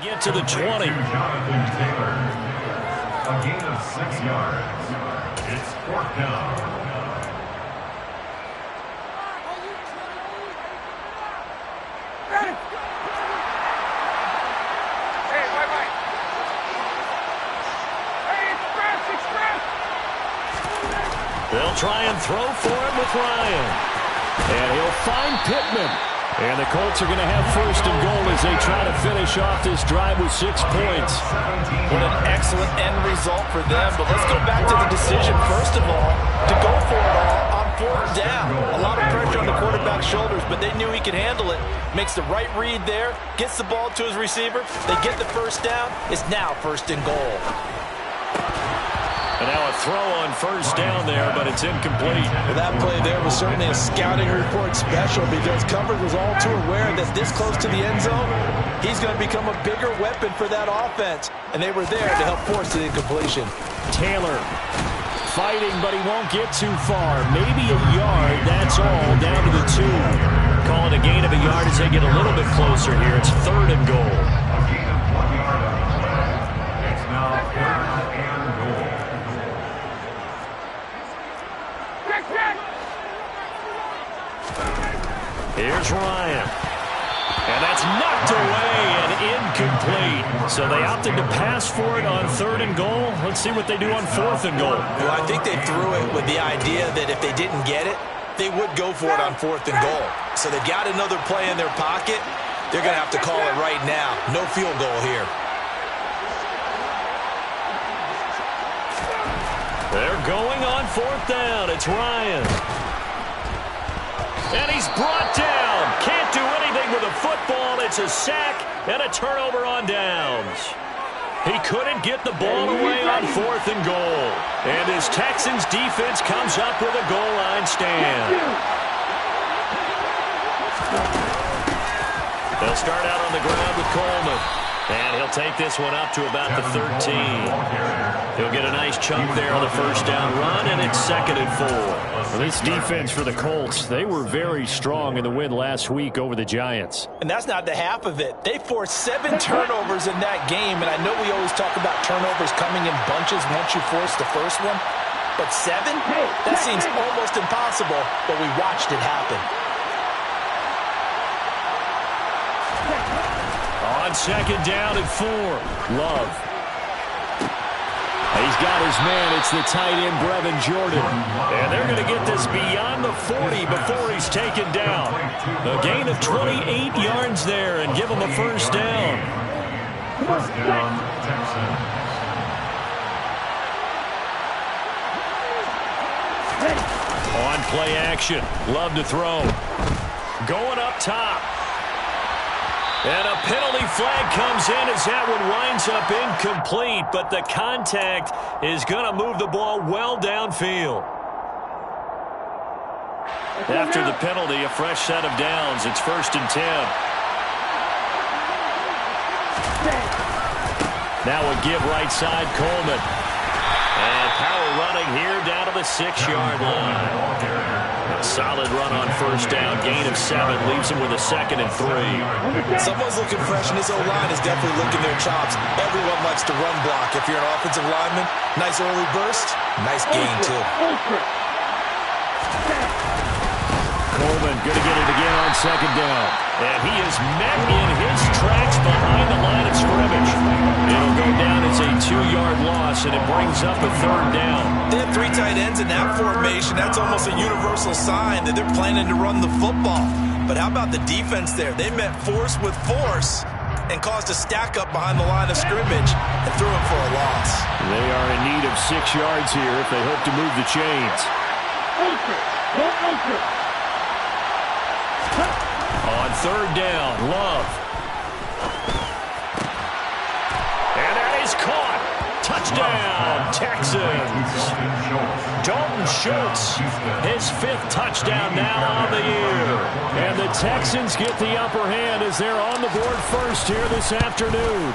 get to the 20. Jonathan Taylor. A gain of 6 yards. It's 4th down. They'll try and throw for it with Ryan. And he'll find Pittman. And the Colts are going to have 1st and goal as they try to finish off this drive with 6 points. What an excellent end result for them. But let's go back to the decision, first of all, to go for it all on 4th down. A lot of pressure on the quarterback's shoulders, but they knew he could handle it. Makes the right read there, gets the ball to his receiver. They get the 1st down. It's now 1st and goal. And now a throw on 1st down there, but it's incomplete. Well, that play there was certainly a scouting report special because coverage was all too aware that this close to the end zone, he's going to become a bigger weapon for that offense. And they were there to help force the incompletion. Taylor fighting, but he won't get too far. Maybe a yard, that's all, down to the 2. Call it a gain of a yard as they get a little bit closer here. It's 3rd and goal. A gain of 1 yard on the play. It's now 3rd and goal. Here's Ryan. And that's knocked away and incomplete. So they opted to pass for it on 3rd and goal. Let's see what they do on 4th and goal. Well, I think they threw it with the idea that if they didn't get it, they would go for it on 4th and goal. So they've got another play in their pocket. They're going to have to call it right now. No field goal here. They're going on 4th down. It's Ryan. And he's brought down. Can't do anything with a football. It's a sack and a turnover on downs. He couldn't get the ball away on 4th and goal. And his Texans defense comes up with a goal line stand. They'll start out on the ground with Coleman. And he'll take this one up to about the 13. He'll get a nice chunk there on the 1st down run, and it's 2nd and 4. Well, this defense for the Colts, they were very strong in the win last week over the Giants. And that's not the half of it. They forced 7 turnovers in that game, and I know we always talk about turnovers coming in bunches once you force the first one. But 7? That seems almost impossible, but we watched it happen. On 2nd down and 4, Love. He's got his man. It's the tight end, Brevin Jordan. And they're going to get this beyond the 40 before he's taken down. A gain of 28 yards there and give him a 1st down. 1st down, Texans. On play action. Love to throw. Going up top. And a penalty flag comes in as that one winds up incomplete, but the contact is going to move the ball well downfield. After the penalty, a fresh set of downs. It's 1st and 10. Now a give right side, Coleman. And power running here down to the 6-yard line. A solid run on 1st down, gain of 7, leaves him with a 2nd and 3. Someone's looking fresh, and his O-line is definitely licking their chops. Everyone likes to run block. If you're an offensive lineman, nice early burst, nice gain, too. Coleman going to get it again on 2nd down. And he is met in his tracks behind the line of scrimmage. It'll go down as a 2-yard loss, and it brings up a 3rd down. They have 3 tight ends in that formation. That's almost a universal sign that they're planning to run the football. But how about the defense there? They met force with force and caused a stack up behind the line of scrimmage and threw it for a loss. They are in need of 6 yards here if they hope to move the chains. On 3rd down, Love. And that is caught. Touchdown, Texans. Dalton Schultz, his 5th touchdown now on the year. And the Texans get the upper hand as they're on the board first here this afternoon.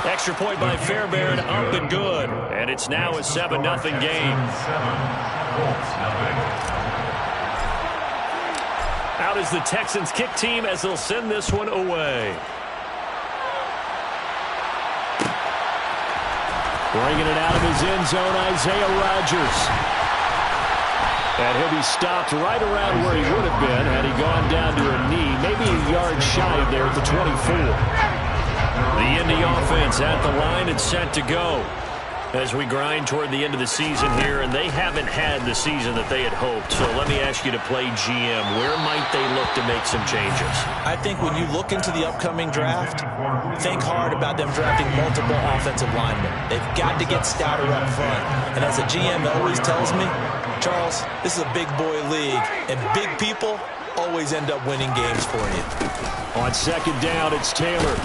Extra point by Fairbairn, up and good. And it's now a 7-0 game. Out is the Texans kick team as they'll send this one away. Bringing it out of his end zone, Isaiah Rodgers. And he'll be stopped right around where he would have been had he gone down to a knee, maybe a yard shy of there at the 24. The Indy offense at the line and set to go as we grind toward the end of the season here, and they haven't had the season that they had hoped. So let me ask you to play GM. Where might they look to make some changes? I think when you look into the upcoming draft, think hard about them drafting multiple offensive linemen. They've got to get stouter up front. And as a GM always tells me, Charles, this is a big boy league, and big people always end up winning games for you. On second down, it's Taylor.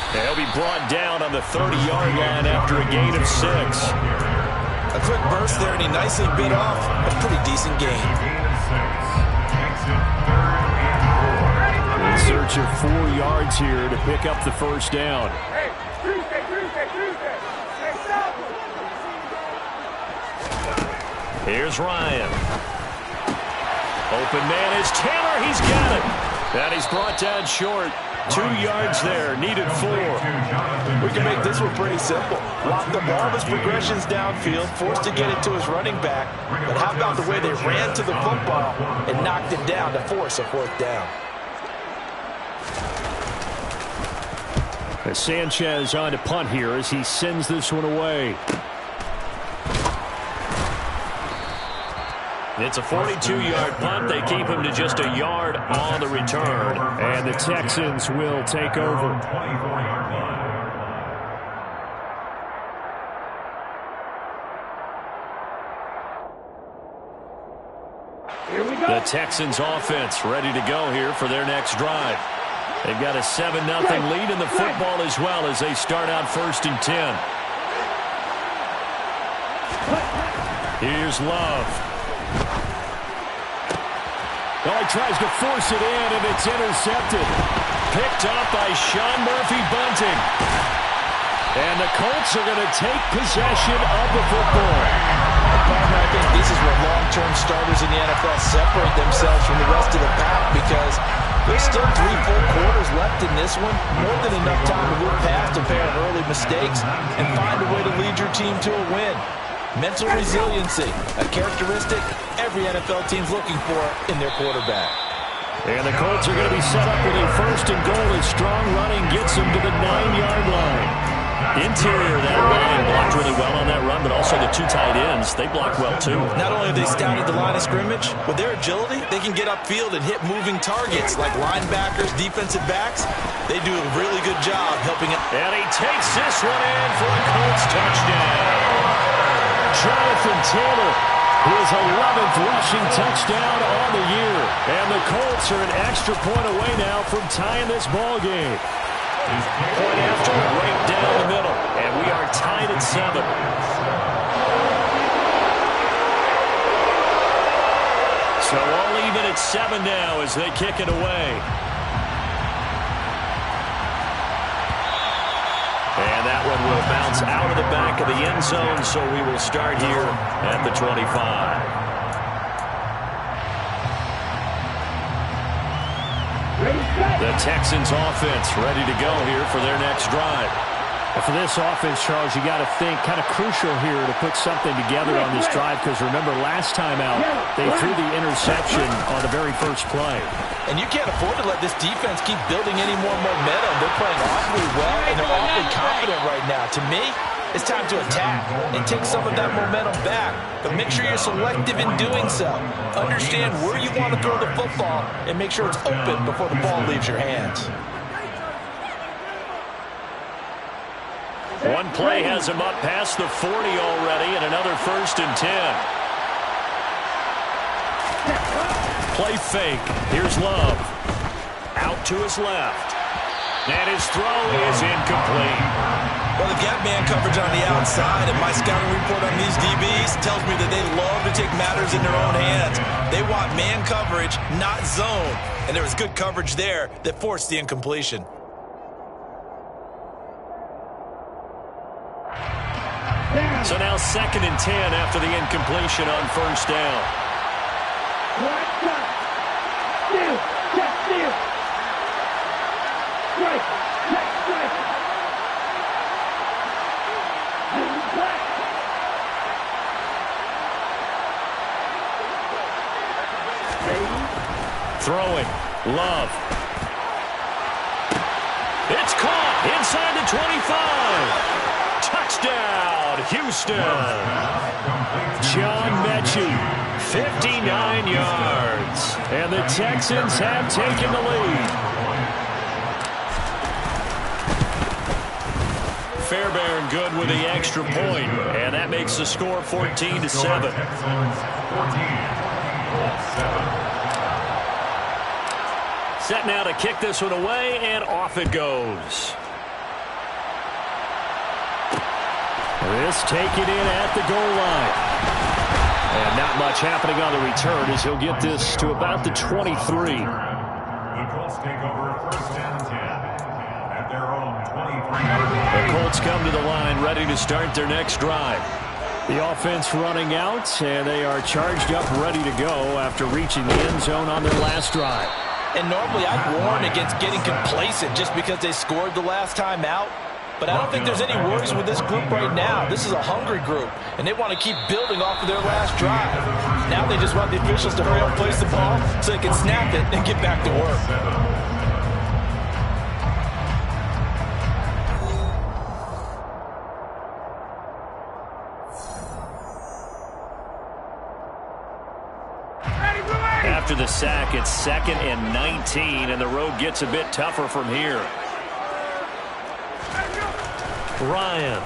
He'll be brought down on the 30-yard line after a gain of 6. A quick burst there, and he nicely bit off a pretty decent gain. In search of 4 yards here to pick up the first down. Here's Ryan. Open man is Taylor. He's got it. And he's brought down short. 2 yards there. Needed 4. We can make this one pretty simple. Block the ball of his progressions downfield, forced to get it to his running back. But how about the way they ran to the football and knocked it down to force a 4th down? Sanchez on to punt here as he sends this one away. It's a 42-yard punt. They keep him to just a yard on the return. And the Texans will take over. The Texans offense ready to go here for their next drive. They've got a 7-0 lead in the football as well as they start out 1st and 10. Here's Love. Oh, he tries to force it in, and it's intercepted. Picked up by Sean Murphy-Bunting. And the Colts are going to take possession of the football. Partner, I think this is where long-term starters in the NFL separate themselves from the rest of the pack because there's still 3 full quarters left in this one. More than enough time to move past a pair of early mistakes and find a way to lead your team to a win. Mental resiliency, a characteristic every NFL team's looking for in their quarterback. And the Colts are going to be set up with a 1st and goal as strong running gets them to the 9-yard line. Interior, that line blocked really well on that run, but also the 2 tight ends, they blocked well too. Not only have they stouted the line of scrimmage, with their agility, they can get upfield and hit moving targets like linebackers, defensive backs. They do a really good job helping it. And he takes this one in for a Colts touchdown. Jonathan Taylor, his 11th rushing touchdown on the year. And the Colts are an extra point away now from tying this ball game. Point after, right down the middle. And we are tied at 7. So all even at 7 now as they kick it away. And that one will bounce out of the back of the end zone, so we will start here at the 25. The Texans offense ready to go here for their next drive. And for this offense, Charles, you got to think kind of crucial here to put something together on this drive because remember last time out they threw the interception on the very first play. And you can't afford to let this defense keep building any more momentum. They're playing awfully well, and they're awfully confident right now. To me, it's time to attack and take some of that momentum back. But make sure you're selective in doing so. Understand where you want to throw the football and make sure it's open before the ball leaves your hands. One play has him up past the 40 already, and another 1st and 10. Play fake. Here's Love. Out to his left. And his throw is incomplete. Well, they've got man coverage on the outside, and my scouting report on these DBs tells me that they love to take matters in their own hands. They want man coverage, not zone. And there was good coverage there that forced the incompletion. So now 2nd and 10 after the incompletion on 1st down. Love. It's caught inside the 25. Touchdown, Houston. John Mechie, 59 yards. And the Texans have taken the lead. Fairbairn good with the extra point, and that makes the score 14-7. Set now to kick this one away, and off it goes. This taken in at the goal line. And not much happening on the return as he'll get this to about the 23. The Colts take over first and 10 at their own 23. The Colts come to the line ready to start their next drive. The offense running out, and they are charged up ready to go after reaching the end zone on their last drive. And normally I'd warn against getting complacent just because they scored the last time out. But I don't think there's any worries with this group right now. This is a hungry group, and they want to keep building off of their last drive. Now they just want the officials to hurry up and place the ball so they can snap it and get back to work. After the sack, it's 2nd and 19, and the road gets a bit tougher from here. Ryan.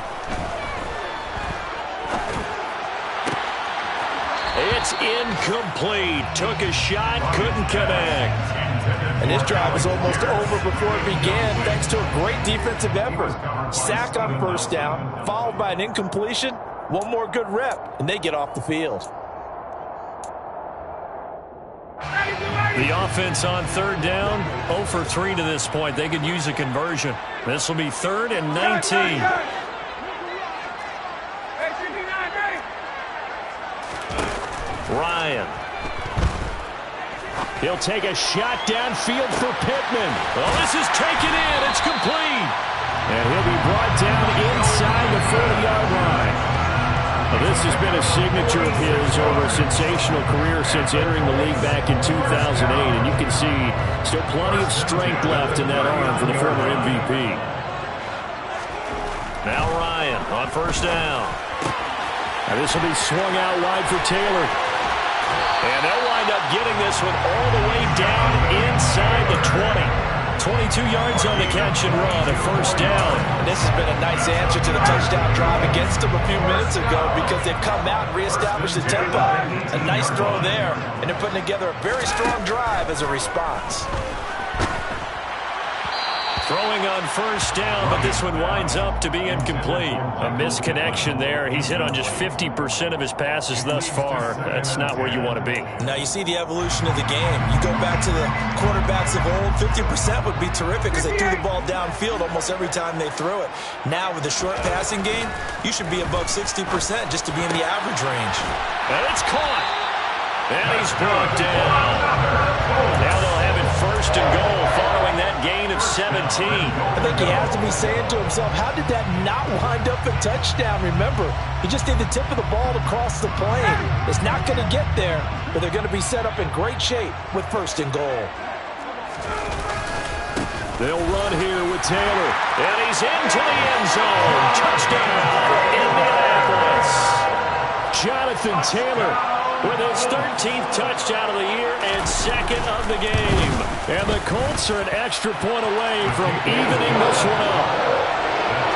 It's incomplete. Took a shot, couldn't connect. And this drive was almost over before it began thanks to a great defensive effort. Sack on first down, followed by an incompletion. One more good rep, and they get off the field. The offense on 3rd down, 0 for 3 to this point. They could use a conversion. This will be 3rd and 19. Ryan. He'll take a shot downfield for Pittman. Well, this is taken in. It's complete. And he'll be brought down inside the 40-yard line. Well, this has been a signature of his over a sensational career since entering the league back in 2008. And you can see still plenty of strength left in that arm for the former MVP. Now Ryan on first down. And this will be swung out wide for Taylor. And they'll wind up getting this one all the way down inside the 20. 22 yards on the catch and run, a first down. And this has been a nice answer to the touchdown drive against them a few minutes ago because they've come out and reestablished the tempo. A nice throw there, and they're putting together a very strong drive as a response. Throwing on first down, but this one winds up to be incomplete. A misconnection there. He's hit on just 50% of his passes thus far. That's not where you want to be. Now you see the evolution of the game. You go back to the quarterbacks of old, 50% would be terrific because they threw the ball downfield almost every time they threw it. Now with the short passing game, you should be above 60% just to be in the average range. And it's caught. And he's brought down. Now they'll have it 1st and goal following that gain of 17. I think he has to be saying to himself, how did that not wind up a touchdown? Remember, he just did the tip of the ball across the plane. It's not going to get there, but they're going to be set up in great shape with 1st and goal. They'll run here with Taylor. And he's into the end zone. Touchdown, Indianapolis. Jonathan Taylor with his 13th touchdown of the year and 2nd of the game. And the Colts are an extra point away from evening this one up.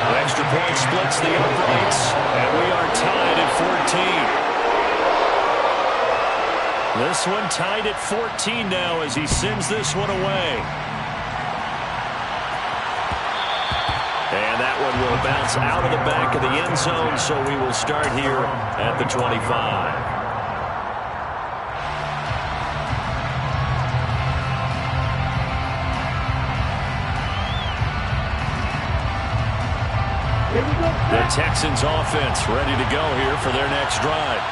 The extra point splits the uprights, and we are tied at 14. This one tied at 14 now as he sends this one away. And that one will bounce out of the back of the end zone, so we will start here at the 25. The Texans offense ready to go here for their next drive.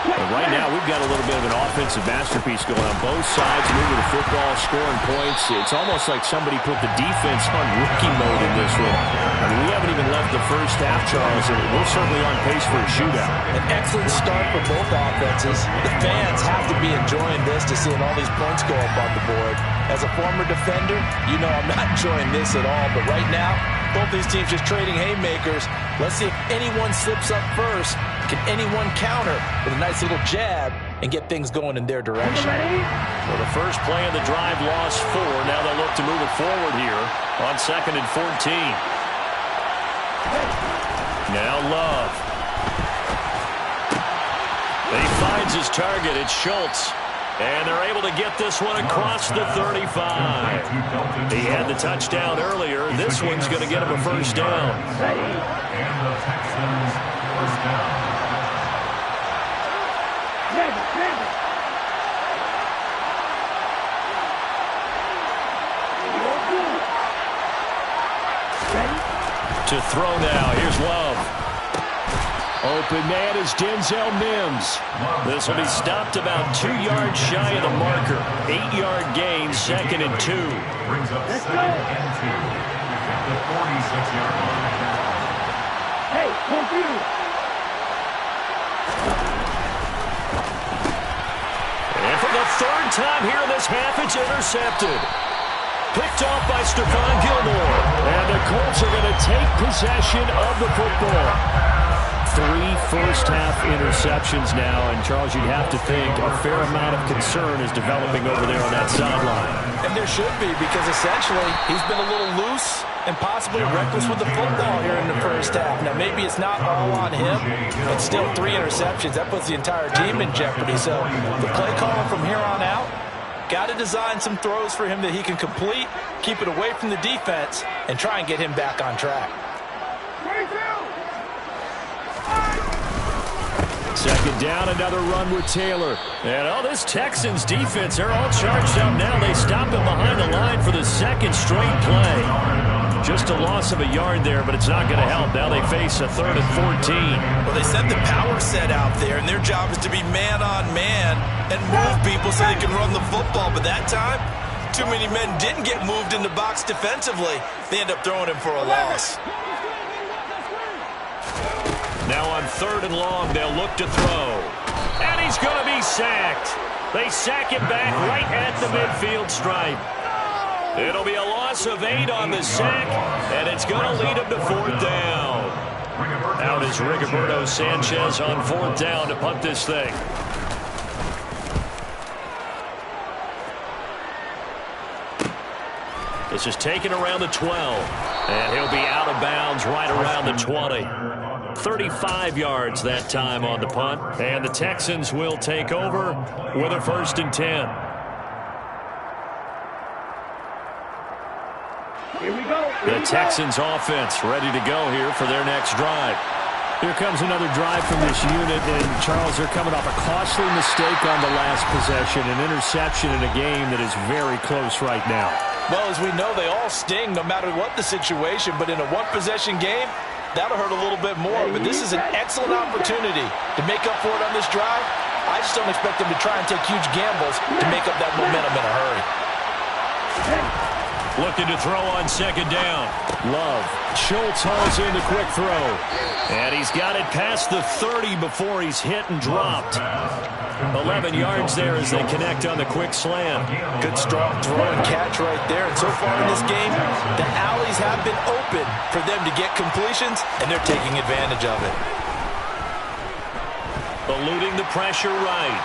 And right now, we've got a little bit of an offensive masterpiece going on both sides, moving the football, scoring points. It's almost like somebody put the defense on rookie mode in this one. I mean, we haven't even left the first half, Charles, and we're certainly on pace for a shootout. An excellent start for both offenses. The fans have to be enjoying this to seeing all these points go up on the board. As a former defender, you know I'm not enjoying this at all. But right now, both these teams just trading haymakers. Let's see if anyone slips up first. Can anyone counter with a nice little jab and get things going in their direction? Well, the first play of the drive lost 4. Now they'll look to move it forward here on 2nd and 14. Now Love. He finds his target. It's Schultz. And they're able to get this one across the 35. He had the touchdown earlier. This one's going to get him a first down. And the Texans first down. To throw now. Here's Love. Open man is Denzel Mims. This will be stopped about 2 yards shy of the marker. 8-yard gain, 2nd and 2. Brings up 2nd and 2 at the 46-yard line. Hey, computer. And for the 3rd time here in this half, it's intercepted. Picked off by Stephon Gilmore. And the Colts are going to take possession of the football. 3 first-half interceptions now, and Charles, you'd have to think a fair amount of concern is developing over there on that sideline. And there should be, because essentially he's been a little loose and possibly reckless with the football here in the first half. Now, maybe it's not all on him, but still 3 interceptions. That puts the entire team in jeopardy. So the play caller from here on out, got to design some throws for him that he can complete, keep it away from the defense, and try and get him back on track. 2nd down, another run with Taylor. And this Texans defense, they're all charged up now. They stop him behind the line for the 2nd straight play. Just a loss of a yard there, but it's not going to help. Now they face a 3rd and 14. Well, they sent the power set out there, and their job is to be man-on-man and move people so they can run the football. But that time, too many men didn't get moved in the box defensively. They end up throwing him for a loss. Now on 3rd and long, they'll look to throw. And he's going to be sacked. They sack him back right at the midfield stripe. It'll be a loss of 8 on the sack, and it's going to lead him to 4th down. Out is Rigoberto Sanchez on 4th down to punt this thing. This is taken around the 12, and he'll be out of bounds right around the 20. 35 yards that time on the punt, and the Texans will take over with a 1st and 10. Here we go. The Texans offense ready to go here for their next drive. Here comes another drive from this unit, and Charles, they're coming off a costly mistake on the last possession, an interception in a game that is very close right now. Well, as we know, they all sting no matter what the situation, but in a one-possession game, that'll hurt a little bit more. But this is an excellent opportunity to make up for it on this drive. I just don't expect them to try and take huge gambles to make up that momentum in a hurry. Looking to throw on 2nd down. Love. Schultz hauls in the quick throw. And he's got it past the 30 before he's hit and dropped. 11 yards there as they connect on the quick slam. Good strong throw and catch right there. And so far in this game, the alleys have been open for them to get completions, and they're taking advantage of it. Eluding the pressure right.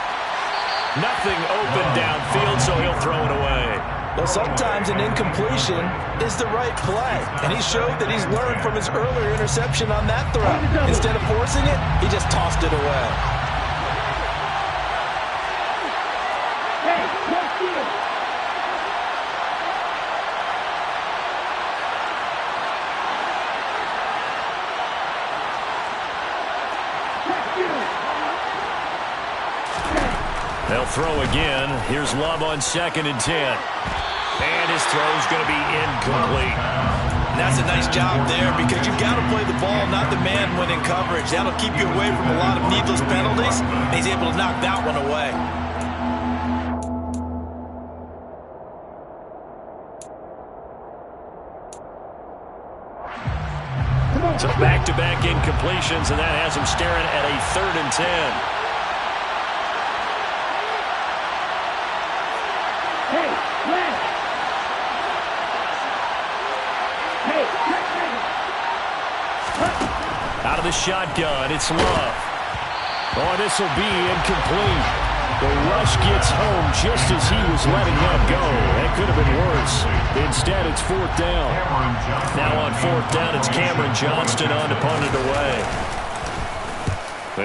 Nothing open downfield, so he'll throw it away. Well, sometimes an incompletion is the right play, and he showed that he's learned from his earlier interception on that throw. Instead of forcing it, he just tossed it away. Hey, let's see it. They'll throw again. Here's Love on 2nd and 10. And his throw's going to be incomplete. that's a nice job there because you've got to play the ball, not the man when in coverage. That'll keep you away from a lot of needless penalties. And he's able to knock that one away. So back-to-back incompletions, and that has him staring at a 3rd and 10. Hey, left. Hey, Out of the shotgun, it's Love. Oh, this will be incomplete. The rush gets home just as he was letting that go. That could have been worse. Instead, it's 4th down. Now on 4th down, it's Cameron Johnston on to punt it away.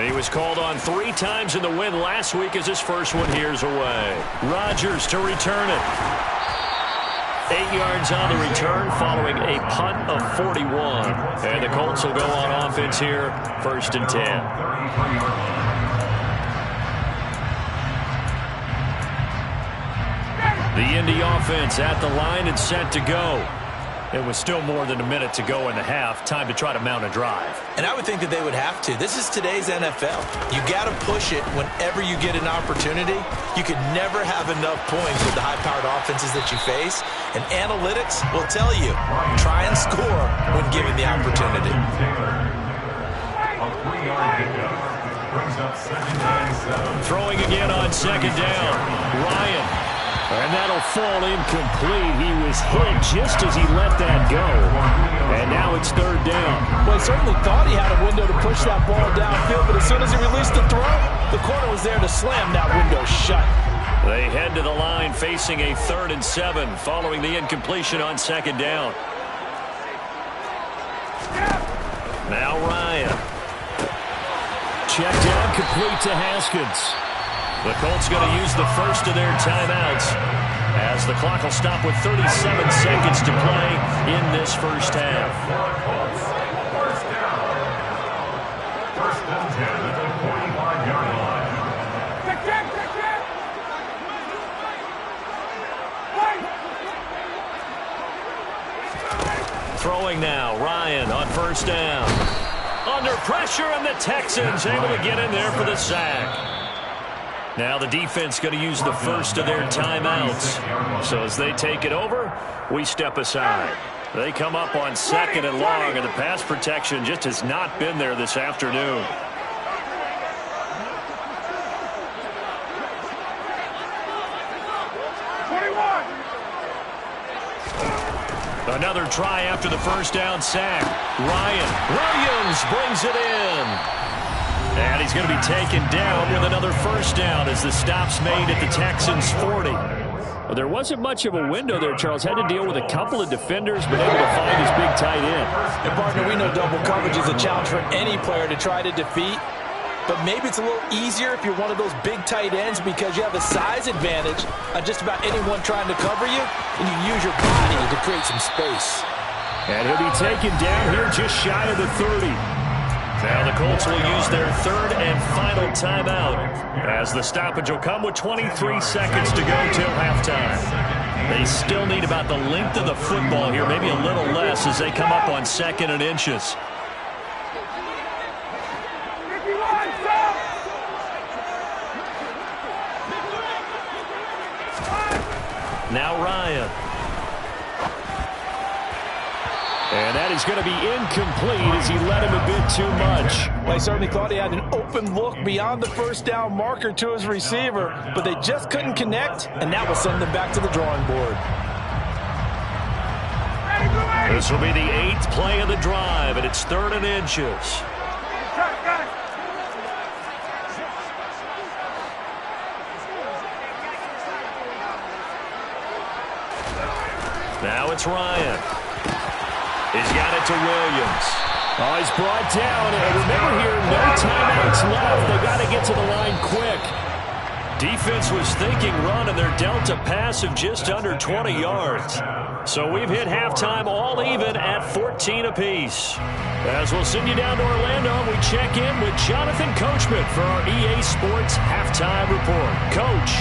He was called on 3 times in the win last week as his first one here's away. Rodgers to return it. 8 yards on the return following a punt of 41. And the Colts will go on offense here, 1st and 10. The Indy offense at the line and set to go. It was still more than a minute to go in the half. Time to try to mount a drive. And I would think that they would have to. This is today's NFL. You got to push it whenever you get an opportunity. You could never have enough points with the high-powered offenses that you face. And analytics will tell you, try and score when given the opportunity. Throwing again on 2nd down. Ryan. And that'll fall incomplete. He was hit just as he let that go. And now it's 3rd down. Well, he certainly thought he had a window to push that ball downfield, but as soon as he released the throw, the corner was there to slam that window shut. They head to the line facing a 3rd and 7 following the incompletion on 2nd down. Now Ryan. Check down complete to Haskins. The Colts going to use the first of their timeouts as the clock will stop with 37 seconds to play in this first half. First down. 1st and 10 at the 45-yard line. Throwing now, Ryan on 1st down. Under pressure, and the Texans able to get in there for the sack. Now the defense going to use the first of their timeouts. So as they take it over, we step aside. They come up on 2nd and long, and the pass protection just has not been there this afternoon. Another try after the 1st down sack. Ryan Williams brings it in. And he's going to be taken down with another 1st down as the stop's made at the Texans' 40. Well, there wasn't much of a window there, Charles. Had to deal with a couple of defenders, but able to find his big tight end. And, partner, we know double coverage is a challenge for any player to try to defeat. But maybe it's a little easier if you're one of those big tight ends because you have a size advantage on just about anyone trying to cover you, and you use your body to create some space. And he'll be taken down here just shy of the 30. Now the Colts will use their 3rd and final timeout as the stoppage will come with 23 seconds to go till halftime. They still need about the length of the football here, maybe a little less as they come up on 2nd and inches. Now Ryan. And that is going to be incomplete as he let him a bit too much. Well, he certainly thought he had an open look beyond the 1st down marker to his receiver, but they just couldn't connect, and that will send them back to the drawing board. This will be the 8th play of the drive, and it's 3rd and inches. Now it's Ryan. He's got it to Williams. Oh, he's brought down. And remember here, no timeouts left. They got to get to the line quick. Defense was thinking run, and they're dealt a pass of just under 20 yards. So we've hit halftime all even at 14 apiece. As we'll send you down to Orlando, we check in with Jonathan Coachman for our EA Sports Halftime Report. Coach.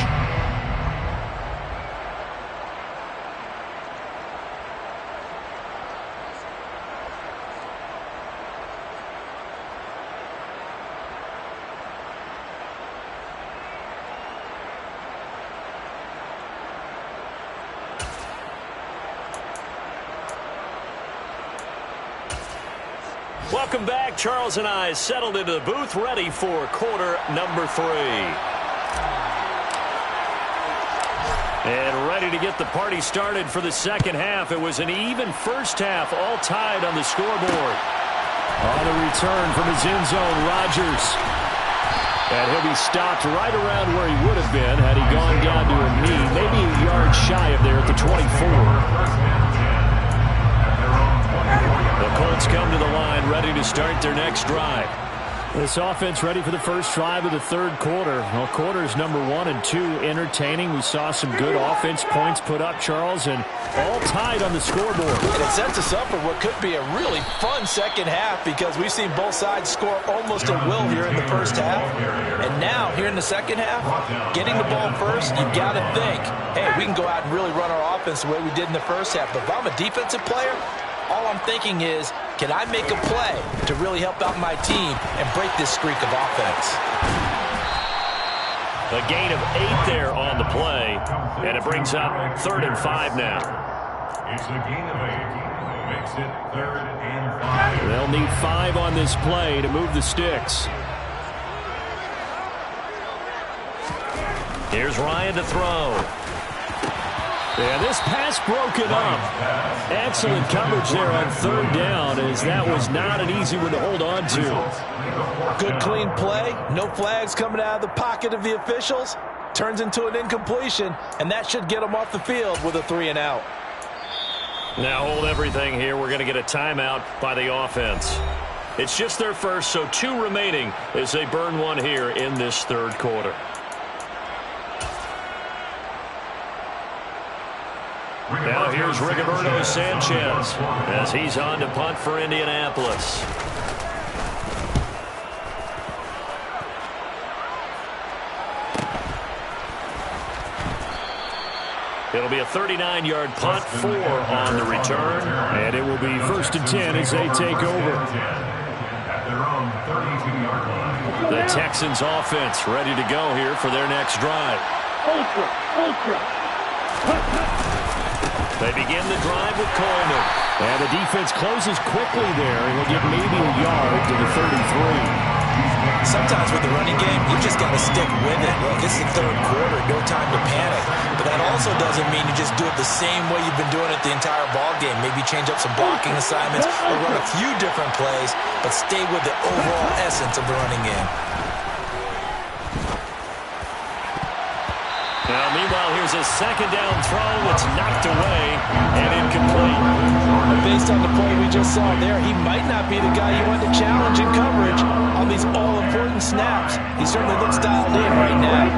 Welcome back. Charles and I settled into the booth, ready for quarter number 3. And ready to get the party started for the second half. It was an even first half, all tied on the scoreboard. On the return from his end zone, Rodgers. And he'll be stopped right around where he would have been had he gone down to a knee, maybe a yard shy of there at the 24. The Colts come to the line, ready to start their next drive. This offense ready for the first drive of the third quarter. Well, quarters number 1 and 2 entertaining. We saw some good offense points put up, Charles, and all tied on the scoreboard. And it sets us up for what could be a really fun second half because we've seen both sides score almost at will here in the first half. And now, here in the second half, getting the ball first, you've got to think, hey, we can go out and really run our offense the way we did in the first half. But if I'm a defensive player, all I'm thinking is, can I make a play to really help out my team and break this streak of offense? A gain of 8 there on the play, and it brings up 3rd and 5 now. It's a gain of 8. Makes it 3rd and 5. They'll need 5 on this play to move the sticks. Here's Ryan to throw. Yeah, this pass broken up. Excellent coverage there on 3rd down, as that was not an easy one to hold on to. Good clean play. No flags coming out of the pocket of the officials. Turns into an incompletion, and that should get them off the field with a 3 and out. Now hold everything here. We're going to get a timeout by the offense. It's just their first, so 2 remaining as they burn one here in this third quarter. Now here's Rigoberto Sanchez as he's on to punt for Indianapolis. It'll be a 39-yard punt, 4 on the return, and it will be 1st and 10 as they take over. The Texans offense ready to go here for their next drive. They begin the drive with Coleman. And the defense closes quickly there, and will get maybe a yard to the 33. Sometimes with the running game, you just got to stick with it. Look, it's the third quarter, no time to panic. But that also doesn't mean you just do it the same way you've been doing it the entire ball game. Maybe change up some blocking assignments or run a few different plays, but stay with the overall essence of the running game. Now, meanwhile, here's a 2nd down throw. It's knocked away and incomplete. And based on the play we just saw there, he might not be the guy you want to challenge in coverage on these all-important snaps. He certainly looks dialed in right now.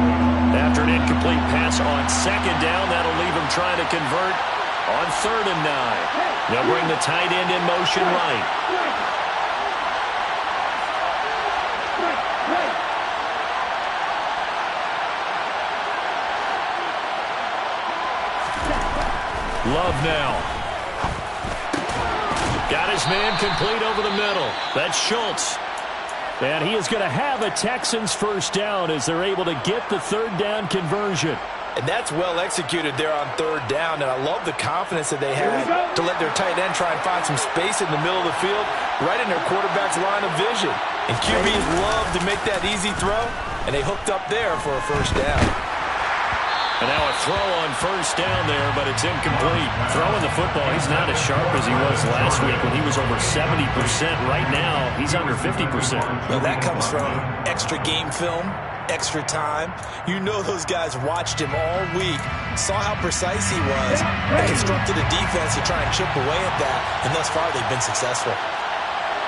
After an incomplete pass on 2nd down, that'll leave him trying to convert on 3rd and 9. They'll bring the tight end in motion right. Love now. Got his man complete over the middle. That's Schultz. And he is going to have a Texans 1st down as they're able to get the 3rd down conversion. And that's well executed there on 3rd down. And I love the confidence that they had to let their tight end try and find some space in the middle of the field, right in their quarterback's line of vision. And QBs love to make that easy throw, and they hooked up there for a 1st down. And now a throw on 1st down there, but it's incomplete. Throwing the football, he's not as sharp as he was last week when he was over 70%. Right now, he's under 50%. Well, that comes from extra game film, extra time. You know those guys watched him all week, saw how precise he was, and constructed a defense to try and chip away at that, and thus far they've been successful.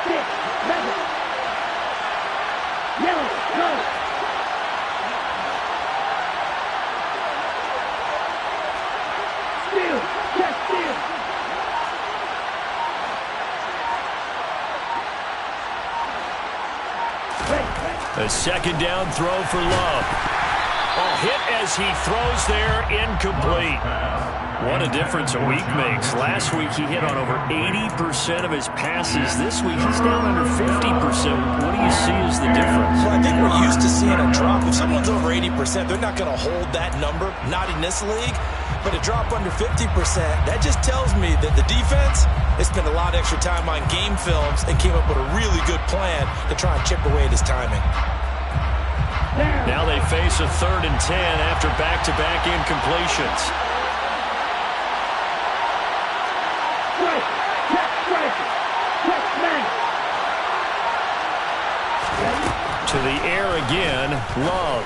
6, 7. Yellow, go. A 2nd down throw for Love. Hit as he throws there, incomplete. What a difference a week makes. Last week he hit on over 80% of his passes. This week he's down under 50%. What do you see as the difference? Well, I think we're used to seeing a drop. If someone's over 80%, they're not going to hold that number, not in this league. But a drop under 50%, that just tells me that the defense is spent a lot of extra time on game films and came up with a really good plan to try and chip away at his timing. Now they face a 3rd and 10 after back-to-back incompletions. To the air again, Love.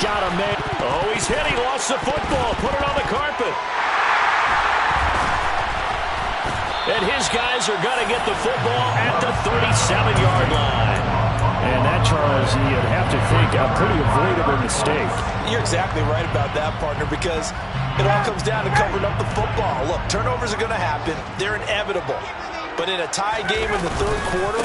Got him, man. Oh, he's hit. He lost the football. Put it on the carpet. And his guys are going to get the football at the 37-yard line. And that, Charles, you'd have to think a pretty avoidable mistake. You're exactly right about that, partner, because it all comes down to covering up the football. Look, turnovers are going to happen. They're inevitable. But in a tie game in the 3rd quarter,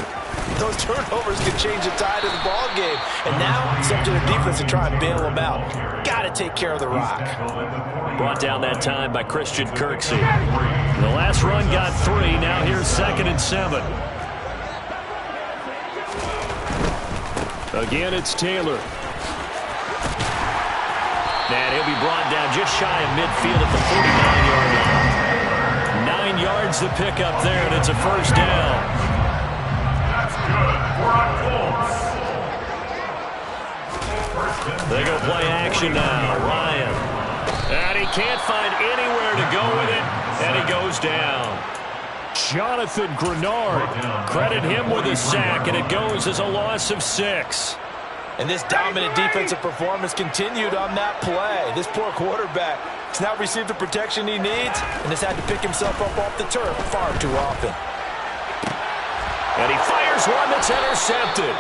those turnovers can change the tide of the ball game. And now it's up to the defense to try and bail them out. Got to take care of the rock. Brought down that time by Christian Kirksey. The last run got 3. Now here's 2nd and 7. Again, it's Taylor. And he'll be brought down just shy of midfield at the 49-yard line. 9 yards to pick up there, and it's a 1st down. That's good for a Colts. They go play action now. Ryan. And he can't find anywhere to go with it, and he goes down. Jonathan Grenard. Credit him with a sack, and it goes as a loss of 6. And this dominant defensive performance continued on that play. This poor quarterback has now received the protection he needs and has had to pick himself up off the turf far too often. And he fires one that's intercepted.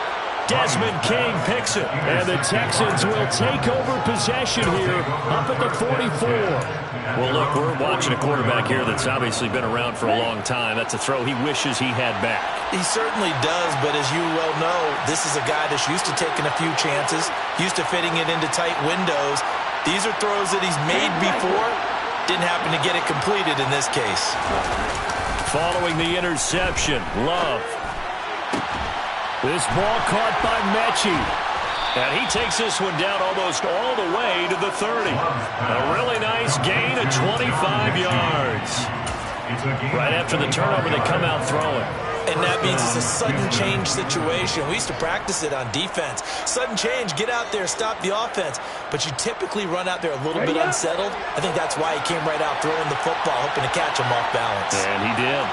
Desmond King picks it. And the Texans will take over possession here up at the 44. Well, look, we're watching a quarterback here that's obviously been around for a long time. That's a throw he wishes he had back. He certainly does, but as you well know, this is a guy that's used to taking a few chances, used to fitting it into tight windows. These are throws that he's made before. Didn't happen to get it completed in this case. Following the interception, Love. This ball caught by Mechie. And he takes this one down almost all the way to the 30. A really nice gain of 25 yards. Right after the turnover, they come out throwing. And that means it's a sudden change situation. We used to practice it on defense. Sudden change, get out there, stop the offense. But you typically run out there a little bit unsettled. I think that's why he came right out throwing the football, hoping to catch him off balance. And he did.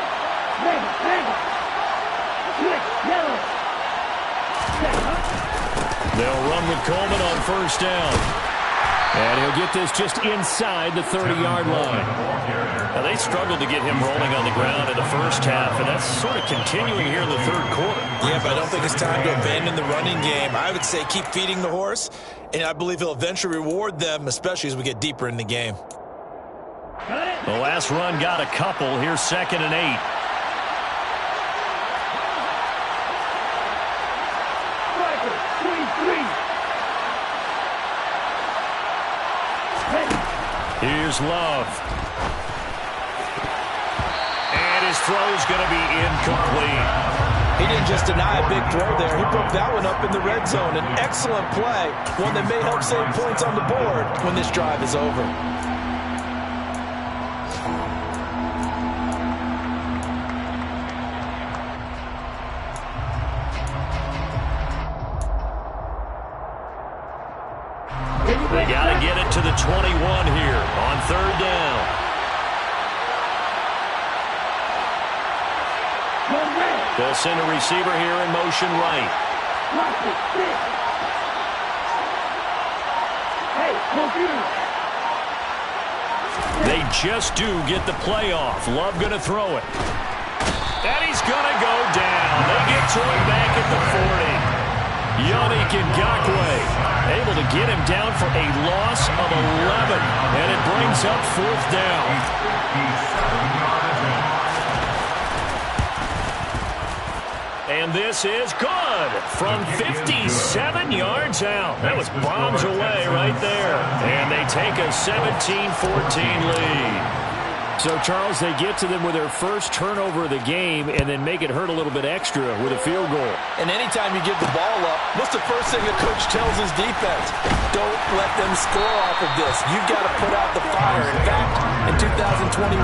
They'll run with Coleman on 1st down. And he'll get this just inside the 30-yard line. Now, they struggled to get him rolling on the ground in the 1st half, and that's sort of continuing here in the 3rd quarter. Yeah, but I don't think it's time to abandon the running game. I would say keep feeding the horse, and I believe he'll eventually reward them, especially as we get deeper in the game. The last run got a couple. Here's 2nd and 8. Here's Love. And his throw's going to be incomplete. He didn't just deny a big throw there. He broke that one up in the red zone. An excellent play, one that may help save points on the board when this drive is over. They got to get it to the 21 here on 3rd down. They'll send a receiver here in motion right. They just do get the play off. Love going to throw it. And he's going to go down. They get to him back at the 40. Yannick Ngakoue able to get him down for a loss of 11. And it brings up 4th down. And this is good from 57 yards out. That was bombs away right there. And they take a 17-14 lead. So, Charles, they get to them with their first turnover of the game and then make it hurt a little bit extra with a field goal. And anytime you give the ball up, what's the first thing a coach tells his defense? Don't let them score off of this. You've got to put out the fire. In fact, in 2021,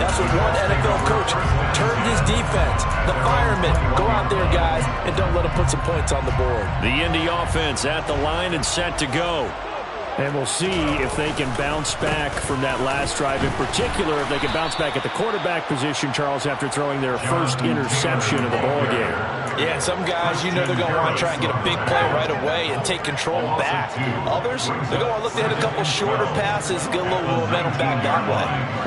That's what one NFL coach termed his defense. The firemen. Go out there, guys, and don't let them put some points on the board. The Indy offense at the line and set to go. And we'll see if they can bounce back from that last drive. In particular, if they can bounce back at the quarterback position, Charles, after throwing their first interception of the ballgame. Yeah, and some guys, you know they're going to want to try and get a big play right away and take control back. Others, they're going to want to look to hit a couple shorter passes, get a little momentum back that way.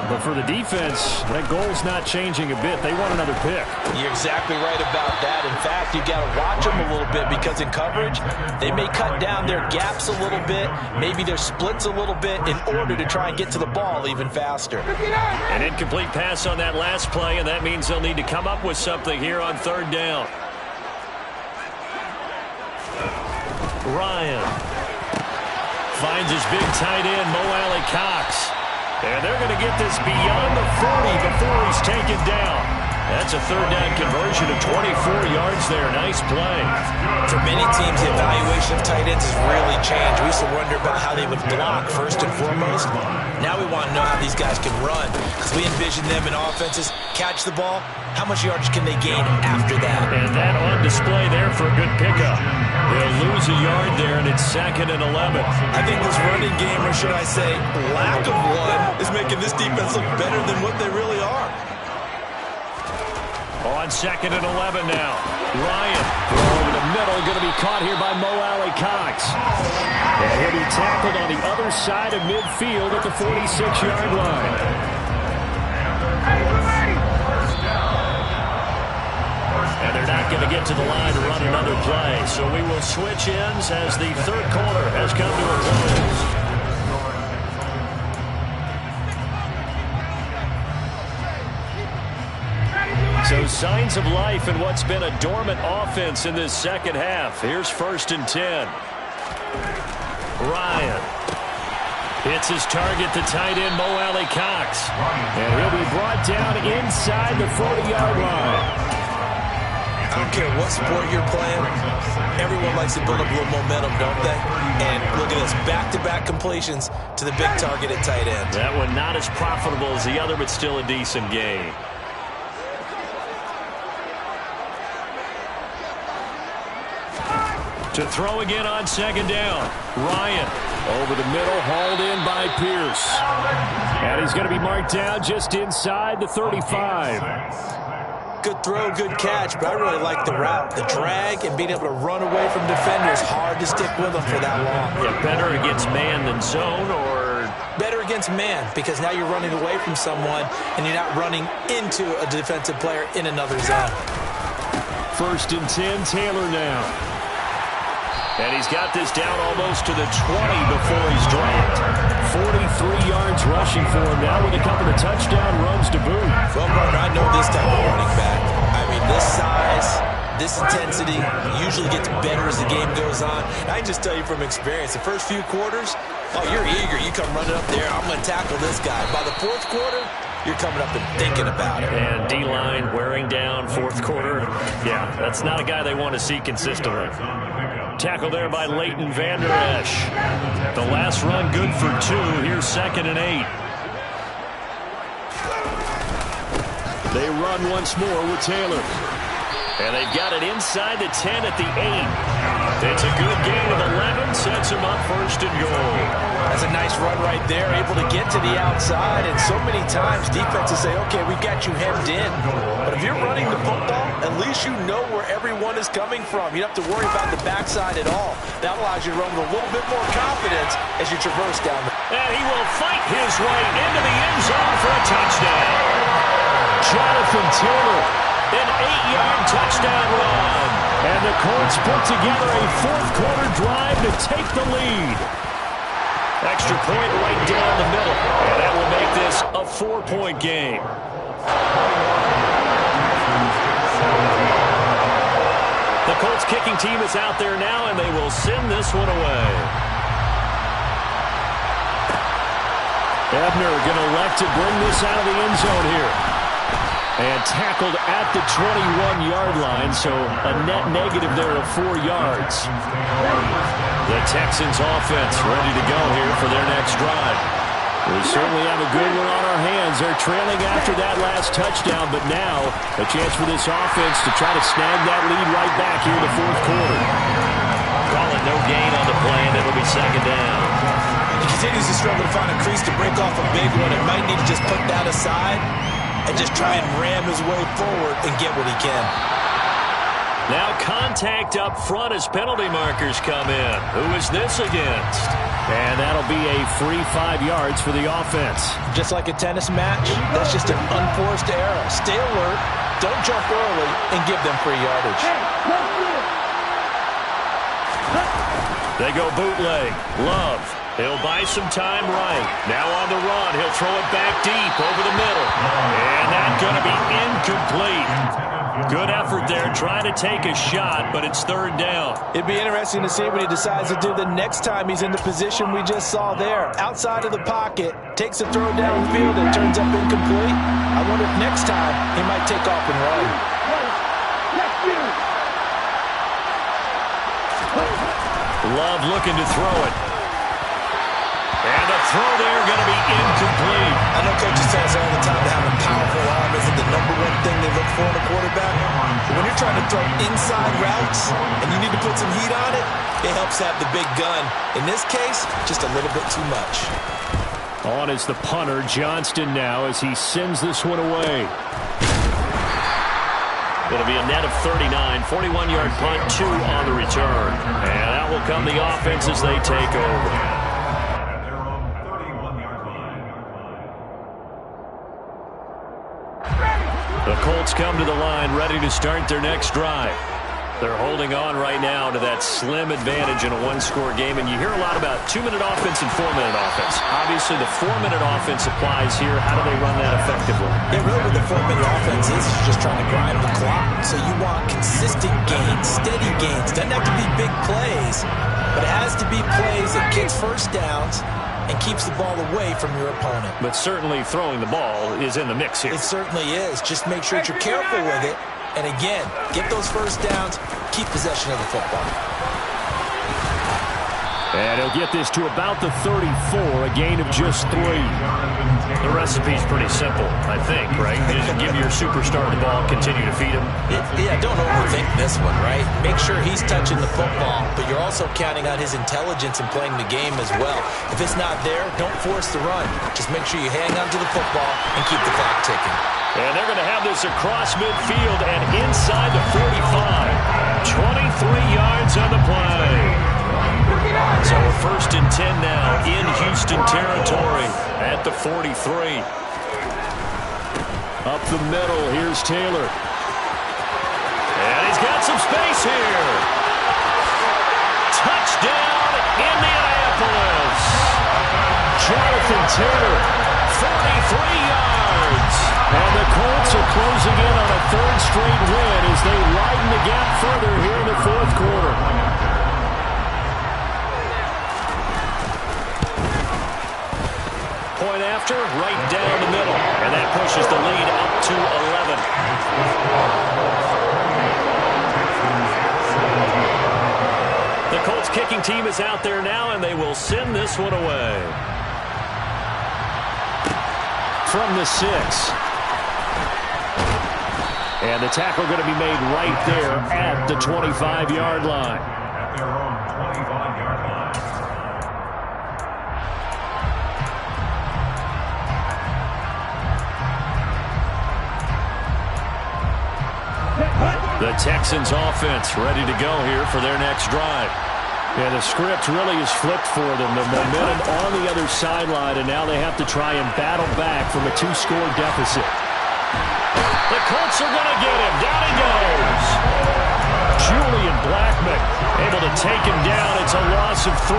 But for the defense, that goal's not changing a bit. They want another pick. You're exactly right about that. In fact, you've got to watch them a little bit because in coverage, they may cut down their gaps a little bit, maybe their splits a little bit in order to try and get to the ball even faster. An incomplete pass on that last play, and that means they'll need to come up with something here on third down. Ryan finds his big tight end, Mo Alley-Cox. And they're going to get this beyond the 40 before he's taken down. That's a third down conversion of 24 yards there. Nice play. For many teams, the evaluation of tight ends has really changed. We used to wonder about how they would block first and foremost. Now we want to know how these guys can run, because we envision them in offenses catch the ball. How much yardage can they gain after that? And that on display there for a good pickup. They'll lose a yard there, and it's 2nd and 11. I think this running game, or should I say lack of one, is making this defense look better than what they really are. On 2nd and 11 now. Ryan over the middle, going to be caught here by Mo Alley-Cox. And he'll be tackled on the other side of midfield at the 46-yard line. And they're not going to get to the line to run another play. So we will switch ends as the third quarter has come to a close. So signs of life in what's been a dormant offense in this second half. Here's 1st and 10. Ryan hits his target, the tight end, Mo Alley-Cox. And he'll be brought down inside the 40-yard line. I don't care what sport you're playing. Everyone likes to build up a little momentum, don't they? And look at this, back-to-back completions to the big target at tight end. That one not as profitable as the other, but still a decent gain. To throw again on 2nd down. Ryan over the middle, hauled in by Pierce. And he's going to be marked down just inside the 35. Good throw, good catch, but I really like the route. The drag and being able to run away from defenders, hard to stick with them for that long. Yeah, better against man than zone, or? Better against man, because now you're running away from someone and you're not running into a defensive player in another zone. 1st and 10, Taylor now. And he's got this down almost to the 20 before he's dropped. 43 yards rushing for him now with a couple of touchdown runs to boot. Well, Martin, I know this type of running back. I mean, this size, this intensity usually gets better as the game goes on. And I can just tell you from experience, the first few quarters, oh, you're eager. You come running up there, I'm going to tackle this guy. By the 4th quarter, you're coming up and thinking about it. And D-line wearing down 4th quarter. Yeah, that's not a guy they want to see consistently. Tackle there by Leighton Vander Esch. The last run good for 2. Here's 2nd and 8. They run once more with Taylor. And they've got it inside the 10 at the 8. It's a good gain of 11. Sets him up 1st and goal. That's a nice run right there. Able to get to the outside. And so many times defenses say, okay, we've got you hemmed in. But if you're running the football, at least you know where everyone is coming from. You don't have to worry about the backside at all. That allows you to run with a little bit more confidence as you traverse down the... And he will fight his way into the end zone for a touchdown. Jonathan Taylor, an 8-yard touchdown run. And the Colts put together a 4th quarter drive to take the lead. Extra point right down the middle. And that will make this a 4-point game. The Colts kicking team is out there now, and they will send this one away. Ebner going to elect to bring this out of the end zone here. And tackled at the 21-yard line, so a net negative there of 4 yards. The Texans offense ready to go here for their next drive. We certainly have a good one on our hands. They're trailing after that last touchdown, but now a chance for this offense to try to snag that lead right back here in the fourth quarter. Call it no gain on the play, and it'll be second down. He continues to struggle to find a crease to break off a big one and might need to just put that aside and just try and ram his way forward and get what he can. Now contact up front as penalty markers come in. Who is this against? And that'll be a free 5 yards for the offense. Just like a tennis match, that's just an unforced error. Stay alert, don't jump early, and give them free yardage. They go bootleg. Love. He'll buy some time right. Now on the run. He'll throw it back deep over the middle. And that's going to be incomplete. Good effort there, trying to take a shot, but it's third down. It'd be interesting to see what he decides to do the next time he's in the position we just saw there. Outside of the pocket, takes a throw downfield and turns up incomplete. I wonder if next time he might take off and run. Love looking to throw it. And the throw there going to be incomplete. I know coaches tell us all the time that having a powerful arm isn't the number one thing they look for in a quarterback. But when you're trying to throw inside routes and you need to put some heat on it, it helps have the big gun. In this case, just a little bit too much. On is the punter, Johnston, now as he sends this one away. It'll be a net of 39, 41-yard punt, 2 on the return. And that will come the offense as they take over. The Colts come to the line, ready to start their next drive. They're holding on right now to that slim advantage in a one-score game, and you hear a lot about 2-minute offense and 4-minute offense. Obviously, the 4-minute offense applies here. How do they run that effectively? Yeah, really what the 4-minute offense is just trying to grind the clock. So you want consistent gains, steady gains. Doesn't have to be big plays, but it has to be plays that gets first downs and keeps the ball away from your opponent. But certainly throwing the ball is in the mix here. It certainly is. Just make sure that you're careful with it. And again, get those first downs, keep possession of the football. And he'll get this to about the 34, a gain of just 3. The recipe's pretty simple, I think, right? Just give your superstar the ball, continue to feed him. Yeah, don't overthink this one, right? Make sure he's touching the football, but you're also counting on his intelligence in playing the game as well. If it's not there, don't force the run. Just make sure you hang on to the football and keep the clock ticking. And they're going to have this across midfield and inside the 45. 23 yards on the play. So we're 1st and 10 now in Houston territory at the 43. Up the middle, here's Taylor. And he's got some space here. Touchdown, Indianapolis. Jonathan Taylor, 43 yards. And the Colts are closing in on a 3rd straight win as they widen the gap further here in the fourth quarter. Point after, right down the middle. And that pushes the lead up to 11. The Colts kicking team is out there now, and they will send this one away. From the 6. And the tackle going to be made right there at the 25-yard line. At their own 25-yard line. The Texans offense ready to go here for their next drive. Yeah, the script really is flipped for them. The momentum on the other sideline, and now they have to try and battle back from a 2-score deficit. The Colts are going to get him. Down he goes. Julian Blackmon able to take him down. It's a loss of 3.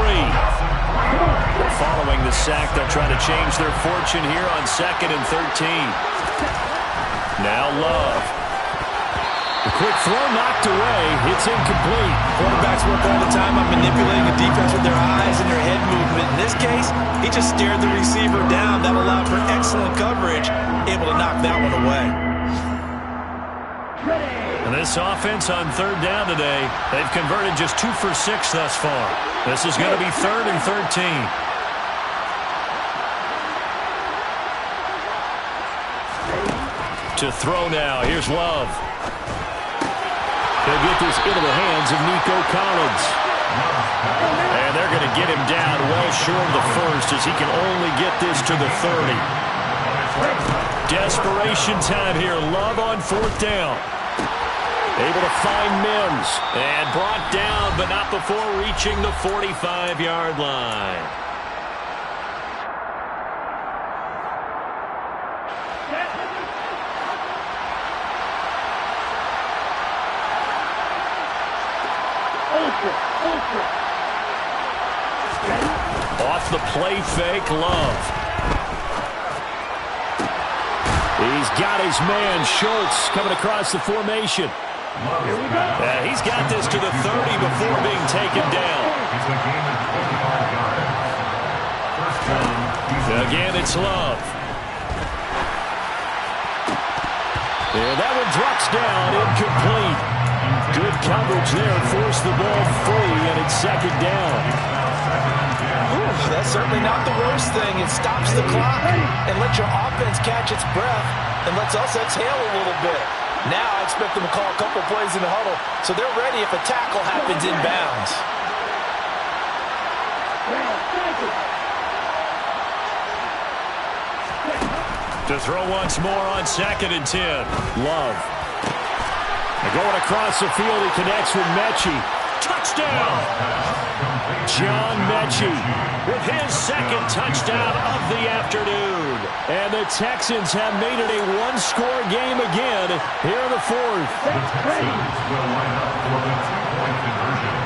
Following the sack, they'll try to change their fortune here on 2nd and 13. Now Love. The quick throw knocked away. It's incomplete. Quarterbacks work all the time on manipulating a defense with their eyes and their head movement. In this case, he just stared the receiver down. That allowed for excellent coverage, able to knock that one away. And this offense on 3rd down today, they've converted just 2 for 6 thus far. This is going to be 3rd and 13. To throw now. Here's Love. He'll get this into the hands of Nico Collins. And they're going to get him down well short of the first as he can only get this to the 30. Desperation time here. Love on 4th down. Able to find Mims. And brought down, but not before reaching the 45-yard line. Off the play fake, Love. He's got his man, Schultz, coming across the formation. He's got this to the 30 before being taken down. Again, it's Love. And that one drops down, incomplete. Good coverage there, forced the ball free, and it's 2nd down. Ooh, that's certainly not the worst thing. It stops the clock and lets your offense catch its breath and lets us exhale a little bit. Now I expect them to call a couple plays in the huddle so they're ready if a tackle happens inbounds. To throw once more on 2nd and 10. Love. Going across the field, he connects with Mechie. Touchdown! John Mechie with his 2nd touchdown of the afternoon. And the Texans have made it a one-score game again here in the 4th. Will line up for the 2-point conversion.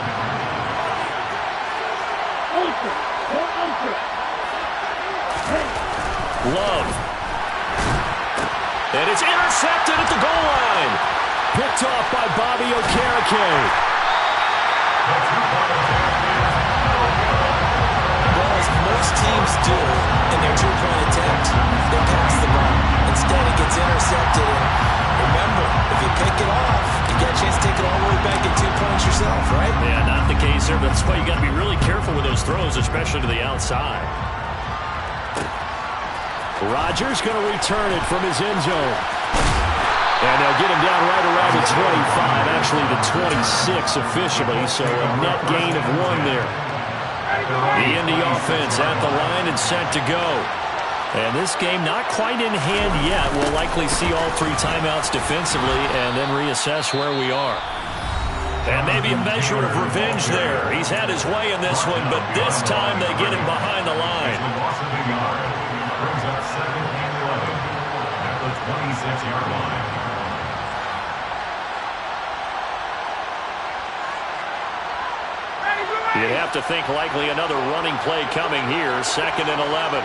Love. And it's intercepted at the goal line. Picked off by Bobby Okereke. Well, as most teams do in their 2-point attempt, they pass the ball. Instead, it gets intercepted. And remember, if you pick it off, you get a chance to take it all the way back at 2 points yourself, right? Yeah, not the case here. That's why you got to be really careful with those throws, especially to the outside. Rodgers going to return it from his end zone. And they'll get him down right around the 25, actually the 26 officially, so a net gain of 1 there. The Indy offense at the line and set to go. And this game not quite in hand yet. We'll likely see all 3 timeouts defensively and then reassess where we are. And maybe a measure of revenge there. He's had his way in this one, but this time they get him behind the line. Brings up 2nd and 11 at the 26-yard line. You'd have to think likely another running play coming here. 2nd and 11.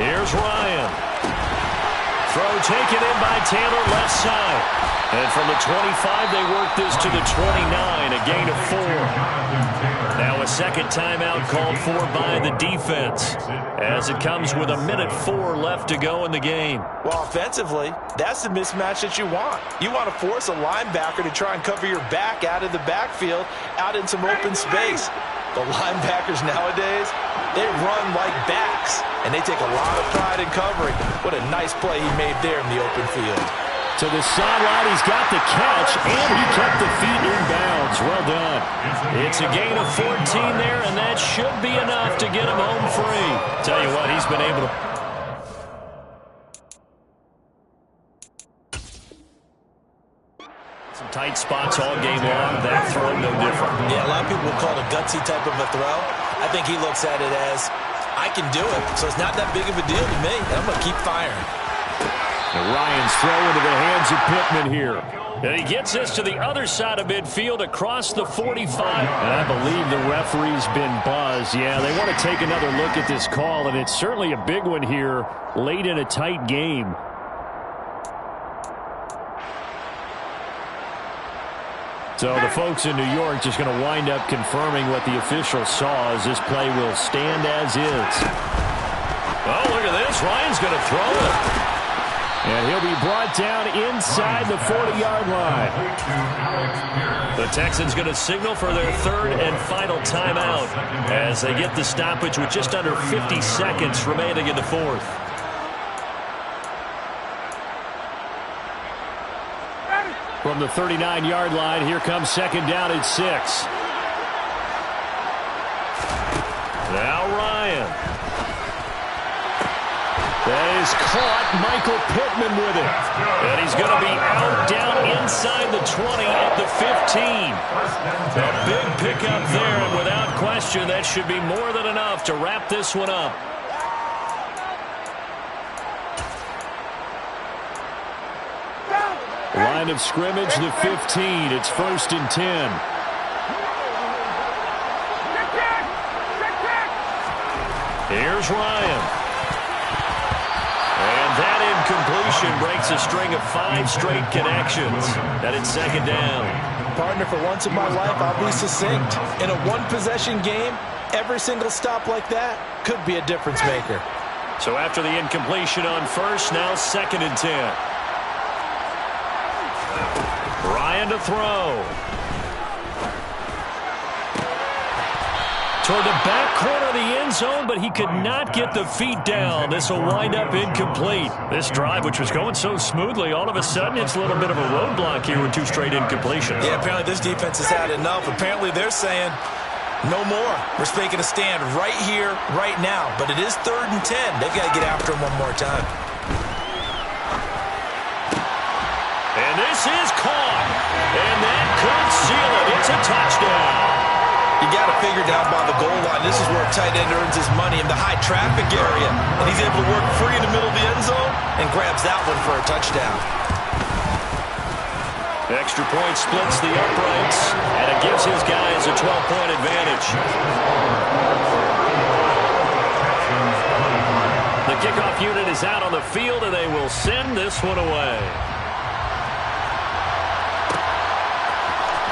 Here's Ryan. Throw taken in by Taylor, left side. And from the 25, they work this to the 29, a gain of 4. Now a 2nd timeout called for by the defense as it comes with 1:04 left to go in the game. Well, offensively, that's the mismatch that you want. You want to force a linebacker to try and cover your back out of the backfield, out in some open space. The linebackers nowadays, they run like backs, and they take a lot of pride in covering. What a nice play he made there in the open field. To the sideline, he's got the catch, and he kept the feet in bounds. Well done. It's a gain of 14 there, and that should be enough to get him home free. Tell you what, he's been able to... Some tight spots all game long. That throw, no different. Yeah, a lot of people would call it a gutsy type of a throw. I think he looks at it as, I can do it, so it's not that big of a deal to me, and I'm going to keep firing. And Ryan's throw into the hands of Pittman here. And he gets this to the other side of midfield across the 45. And I believe the referee's been buzzed. Yeah, they want to take another look at this call, and it's certainly a big one here late in a tight game. So the folks in New York just going to wind up confirming what the official saw as this play will stand as is. Oh, look at this. Ryan's going to throw it. And he'll be brought down inside the 40-yard line. The Texans going to signal for their third and final timeout as they get the stoppage with just under 50 seconds remaining in the fourth. From the 39-yard line, here comes second down and 6. Now Ryan. That is caught. Michael Pittman with it. And he's going to be out down inside the 20 at the 15. A big pickup there, and without question, that should be more than enough to wrap this one up. Line of scrimmage, the 15. It's 1st and 10. Here's Ryan. And that incompletion breaks a string of 5 straight connections. And it's second down. Partner, for once in my life, I'll be succinct. In a one-possession game, every single stop like that could be a difference maker. So after the incompletion on first, now 2nd and 10. Ryan to throw. Toward the back corner of the end zone, but he could not get the feet down. This will wind up incomplete. This drive, which was going so smoothly, all of a sudden it's a little bit of a roadblock here with 2 straight incompletions. Yeah, apparently this defense has had enough. Apparently they're saying, no more. We're making a stand right here, right now. But it is 3rd and 10. They've got to get after him one more time. And this is caught. And that could seal it. It's a touchdown. You got to figure down by the goal line. This is where a tight end earns his money in the high traffic area. And he's able to work free in the middle of the end zone and grabs that one for a touchdown. Extra point splits the uprights, and it gives his guys a 12-point advantage. The kickoff unit is out on the field, and they will send this one away.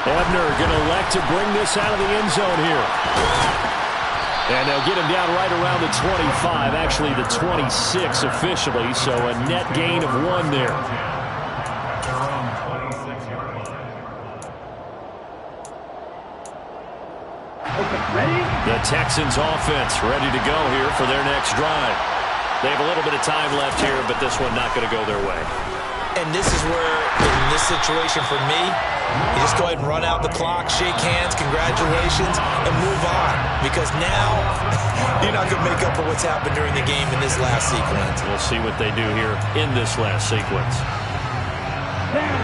Ebner going to elect to bring this out of the end zone here. And they'll get him down right around the 25, actually the 26 officially, so a net gain of 1 there. The Texans offense ready to go here for their next drive. They have a little bit of time left here, but this one not going to go their way. And this is where, in this situation for me, you just go ahead and run out the clock, shake hands, congratulations, and move on. Because now, you're not going to make up for what's happened during the game in this last sequence. We'll see what they do here in this last sequence.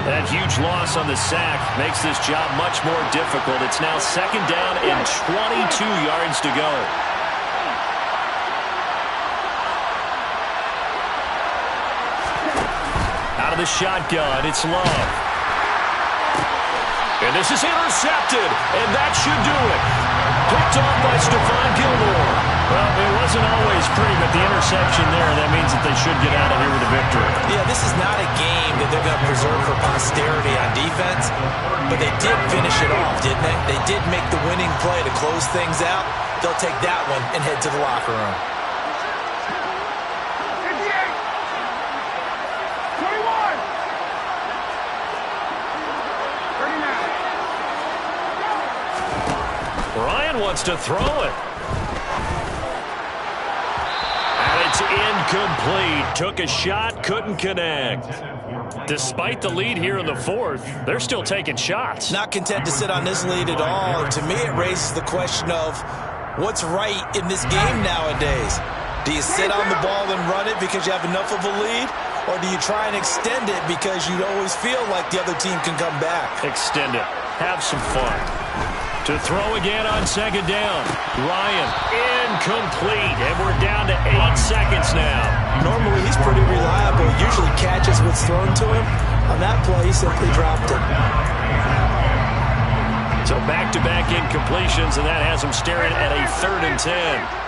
That huge loss on the sack makes this job much more difficult. It's now 2nd down and 22 yards to go. Out of the shotgun, it's Love. And this is intercepted, and that should do it. Picked off by Stephon Gilmore. Well, it wasn't always pretty, but the interception there, that means that they should get out of here with a victory. Yeah, this is not a game that they're going to preserve for posterity on defense, but they did finish it off, didn't they? They did make the winning play to close things out. They'll take that one and head to the locker room. Ryan wants to throw it. And it's incomplete. Took a shot, couldn't connect. Despite the lead here in the fourth, they're still taking shots. Not content to sit on this lead at all. To me, it raises the question of what's right in this game nowadays. Do you sit on the ball and run it because you have enough of a lead? Or do you try and extend it because you always feel like the other team can come back? Extend it. Have some fun. To throw again on 2nd down. Ryan, incomplete. And we're down to 8 seconds now. Normally, he's pretty reliable. Usually catches what's thrown to him. On that play, he simply dropped it. So back-to-back incompletions, and that has him staring at a 3rd and 10.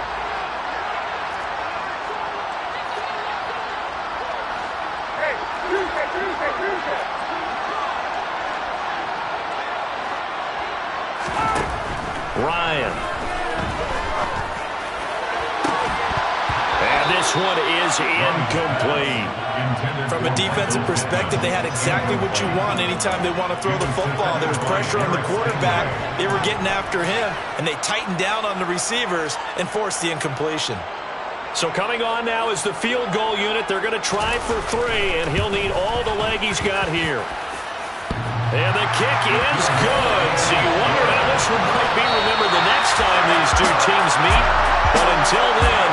Ryan. And this this one is incomplete. From a defensive perspective, they had exactly what you want anytime they want to throw the football. There was pressure on the quarterback. They were getting after him, and they tightened down on the receivers and forced the incompletion. So coming on now is the field goal unit. They're going to try for 3, and he'll need all the leg he's got here. And the kick is good. So you wonder how this one might be remembered the next time these two teams meet. But until then,